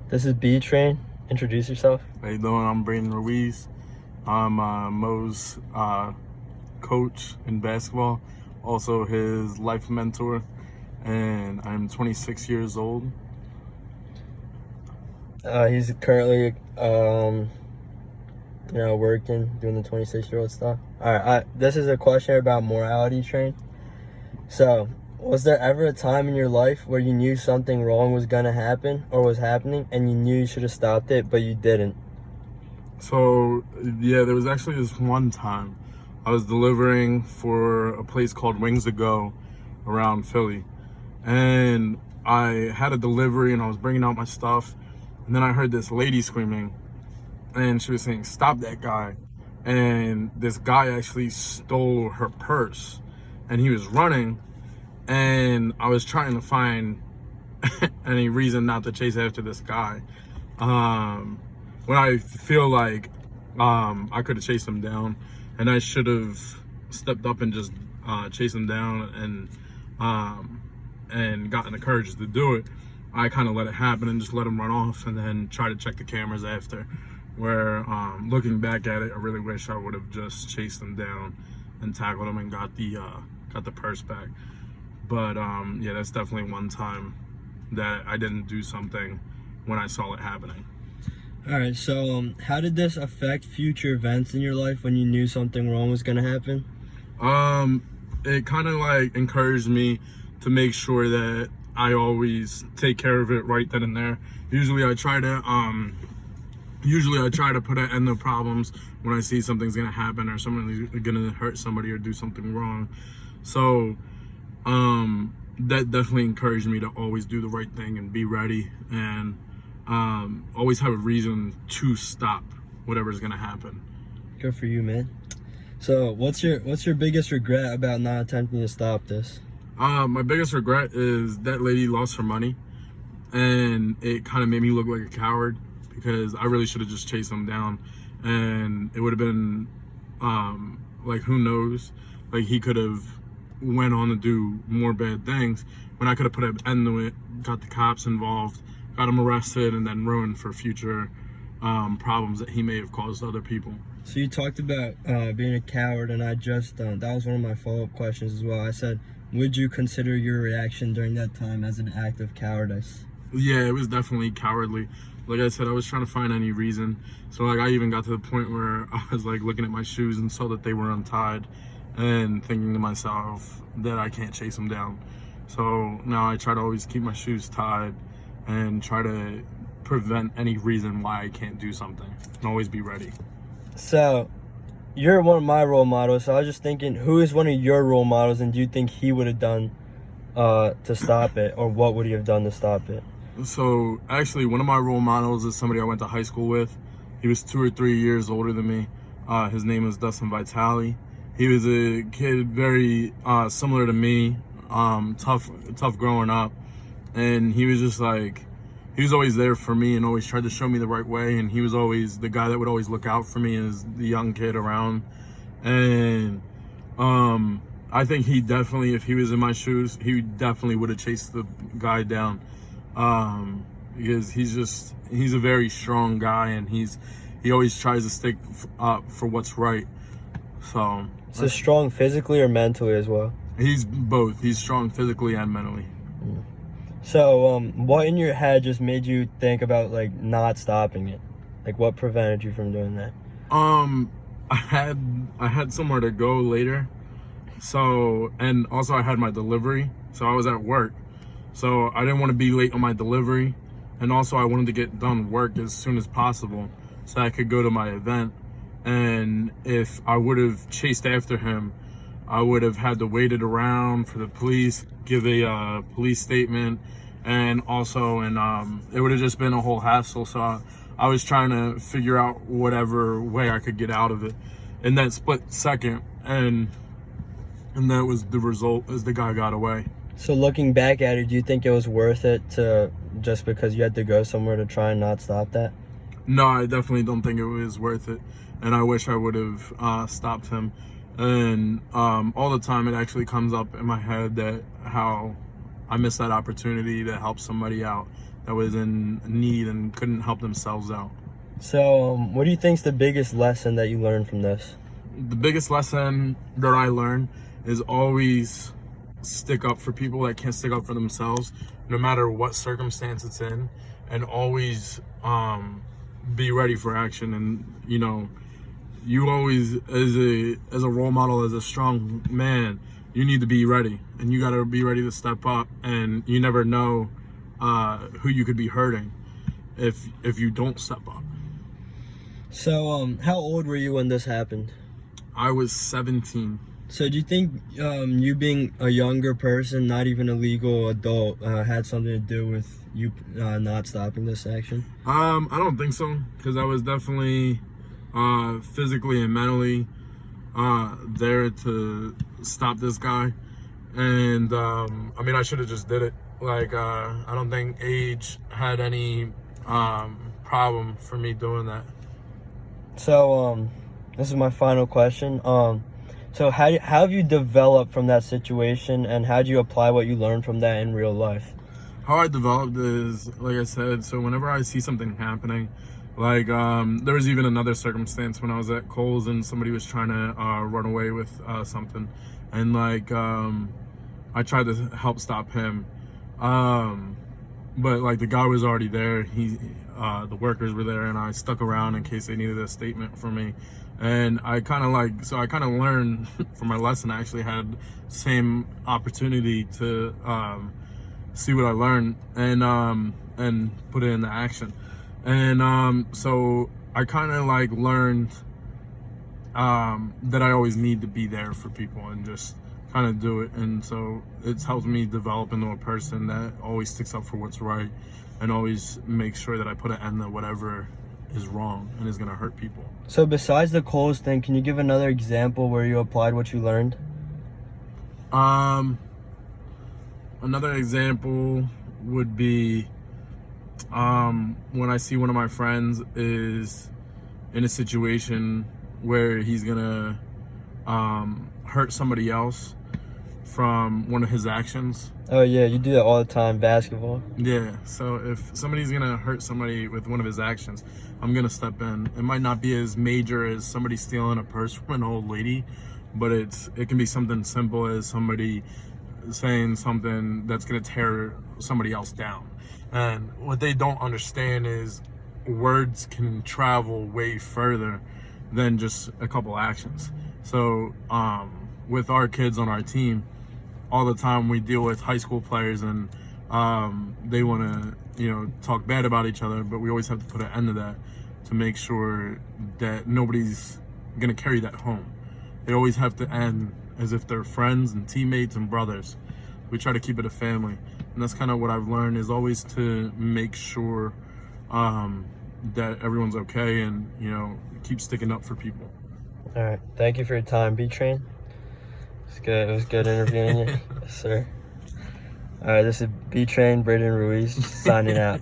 This is B Train. Introduce yourself. How you doing? I'm Braydon Ruiz. I'm Mo's coach in basketball, also his life mentor, and I'm 26 years old. He's currently, working, doing the 26-year-old stuff. All right, this is a question about morality, Train. So, was there ever a time in your life where you knew something wrong was gonna happen or was happening, and you knew you should have stopped it, but you didn't? So, yeah, there was actually this one time I was delivering for a place called Wings to Go around Philly. And I had a delivery and I was bringing out my stuff. And then I heard this lady screaming and she was saying, "Stop that guy." And this guy actually stole her purse and he was running. And I was trying to find any reason not to chase after this guy. When I feel like I could have chased him down, and I should have stepped up and just chased him down and gotten the courage to do it, I kind of let it happen and just let him run off, and then try to check the cameras after. Where looking back at it, I really wish I would have just chased him down and tackled him and got the purse back. But yeah, that's definitely one time that I didn't do something when I saw it happening. All right, so how did this affect future events in your life when you knew something wrong was gonna happen? It kind of like encouraged me to make sure that I always take care of it right then and there. Usually I try to put an end to problems when I see something's gonna happen or someone's gonna hurt somebody or do something wrong. So that definitely encouraged me to always do the right thing and be ready and always have a reason to stop whatever's gonna happen. Good for you, man. So what's your biggest regret about not attempting to stop this? My biggest regret is that lady lost her money, and it kind of made me look like a coward because I really should have just chased him down, and it would have been like, who knows, like he could have went on to do more bad things when I could have put an end to it, got the cops involved, got him arrested, and then ruined for future problems that he may have caused other people. So you talked about being a coward, and I just that was one of my follow-up questions as well. I said, would you consider your reaction during that time as an act of cowardice? Yeah, it was definitely cowardly. Like I said, I was trying to find any reason. So like I even got to the point where I was like looking at my shoes and saw that they were untied and thinking to myself that I can't chase him down. So now I try to always keep my shoes tied and try to prevent any reason why I can't do something and always be ready. So you're one of my role models, so I was just thinking, who is one of your role models, and do you think he would have done to stop it, or what would he have done to stop it? So actually, one of my role models is somebody I went to high school with. He was 2 or 3 years older than me. His name is Dustin Vitale. He was a kid very similar to me, tough growing up, and he was just like, he was always there for me and always tried to show me the right way, and he was always the guy that would always look out for me as the young kid around. And I think he definitely, if he was in my shoes, he definitely would have chased the guy down, because he's a very strong guy, and he always tries to stick up for what's right. So strong physically or mentally as well? He's both. He's strong physically and mentally. So what in your head just made you think about like not stopping it? Like what prevented you from doing that? I had somewhere to go later. So, and also I had my delivery. So I was at work. So I didn't want to be late on my delivery. And also I wanted to get done work as soon as possible so I could go to my event. And if I would have chased after him, I would have had to wait it around for the police, give a police statement, and also, it would have just been a whole hassle. So I was trying to figure out whatever way I could get out of it in that split second, and that was the result, as the guy got away. So looking back at it, do you think it was worth it to, just because you had to go somewhere, to try and not stop that? No, I definitely don't think it was worth it, and I wish I would have stopped him. And all the time it actually comes up in my head that how I missed that opportunity to help somebody out that was in need and couldn't help themselves out. So, what do you think's the biggest lesson that you learned from this? The biggest lesson that I learned is always stick up for people that can't stick up for themselves, no matter what circumstance it's in, and always be ready for action. And you always, as a role model, as a strong man, you need to be ready, and you got to be ready to step up. And you never know who you could be hurting if you don't step up. So, how old were you when this happened? I was 17. So, do you think you being a younger person, not even a legal adult, had something to do with you not stopping this action? I don't think so, because I was definitely physically and mentally there to stop this guy. And I mean, I should have just did it. Like, I don't think age had any problem for me doing that. So, this is my final question. So how have you developed from that situation, and how do you apply what you learned from that in real life? How I developed is, like I said, so whenever I see something happening, like there was even another circumstance when I was at Kohl's and somebody was trying to run away with something, and like I tried to help stop him, but like the guy was already there. The workers were there, and I stuck around in case they needed a statement from me. And I kind of learned from my lesson. I actually had same opportunity to see what I learned and put it into action. And so I kind of like learned that I always need to be there for people and just kind of do it. And so it's helped me develop into a person that always sticks up for what's right and always makes sure that I put an end to whatever is wrong and is going to hurt people. So besides the Kohl's thing, can you give another example where you applied what you learned? Another example would be when I see one of my friends is in a situation where he's going to hurt somebody else from one of his actions. Oh yeah, you do that all the time, basketball. Yeah, so if somebody's gonna hurt somebody with one of his actions, I'm gonna step in. It might not be as major as somebody stealing a purse from an old lady, but it can be something simple as somebody saying something that's gonna tear somebody else down. And what they don't understand is words can travel way further than just a couple actions. So with our kids on our team, all the time we deal with high school players, and they want to talk bad about each other, but we always have to put an end to that to make sure that nobody's gonna carry that home. They always have to end as if they're friends and teammates and brothers. We try to keep it a family, and that's kind of what I've learned, is always to make sure that everyone's okay, and keep sticking up for people. All right, thank you for your time, B-Train. It's good. It was good interviewing you. Yes, sir. All right, this is B-Train, Braydon Ruiz, signing out.